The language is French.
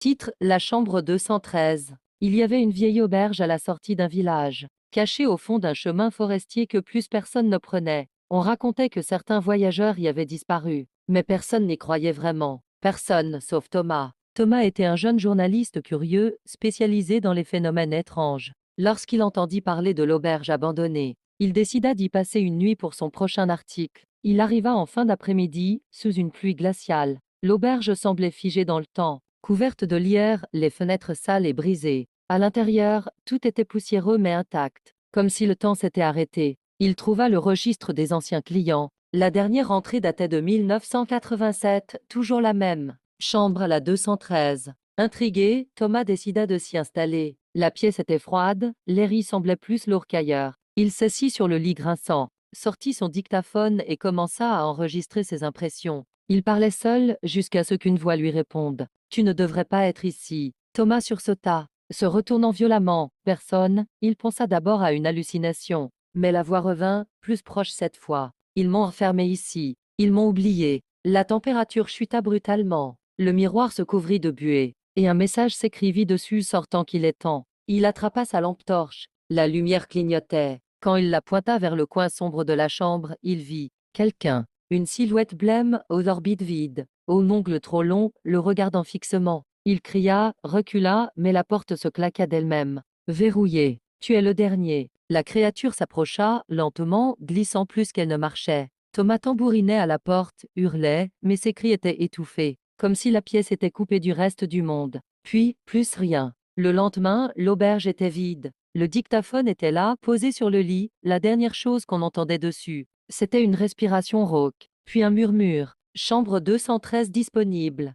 Titre: La chambre 213. Il y avait une vieille auberge à la sortie d'un village, cachée au fond d'un chemin forestier que plus personne ne prenait. On racontait que certains voyageurs y avaient disparu, mais personne n'y croyait vraiment. Personne, sauf Thomas. Thomas était un jeune journaliste curieux, spécialisé dans les phénomènes étranges. Lorsqu'il entendit parler de l'auberge abandonnée, il décida d'y passer une nuit pour son prochain article. Il arriva en fin d'après-midi, sous une pluie glaciale. L'auberge semblait figée dans le temps, couverte de lierre, les fenêtres sales et brisées. À l'intérieur, tout était poussiéreux mais intact, comme si le temps s'était arrêté. Il trouva le registre des anciens clients. La dernière entrée datait de 1987, toujours la même. Chambre à la 213. Intrigué, Thomas décida de s'y installer. La pièce était froide, les riz semblaient plus lourds qu'ailleurs. Il s'assit sur le lit grinçant, sortit son dictaphone et commença à enregistrer ses impressions. Il parlait seul jusqu'à ce qu'une voix lui réponde. « Tu ne devrais pas être ici. » Thomas sursauta. Se retournant violemment, personne, il pensa d'abord à une hallucination. Mais la voix revint, plus proche cette fois. « Ils m'ont enfermé ici. Ils m'ont oublié. » La température chuta brutalement. Le miroir se couvrit de buée, et un message s'écrivit dessus sortant qu'il est temps. Il attrapa sa lampe torche. La lumière clignotait. Quand il la pointa vers le coin sombre de la chambre, il vit quelqu'un. Une silhouette blême, aux orbites vides, aux ongles trop longs, le regardant fixement. Il cria, recula, mais la porte se claqua d'elle-même. Verrouillée. Tu es le dernier. La créature s'approcha, lentement, glissant plus qu'elle ne marchait. Thomas tambourinait à la porte, hurlait, mais ses cris étaient étouffés, comme si la pièce était coupée du reste du monde. Puis, plus rien. Le lendemain, l'auberge était vide. Le dictaphone était là, posé sur le lit, la dernière chose qu'on entendait dessus. C'était une respiration rauque, puis un murmure. Chambre 213 disponible.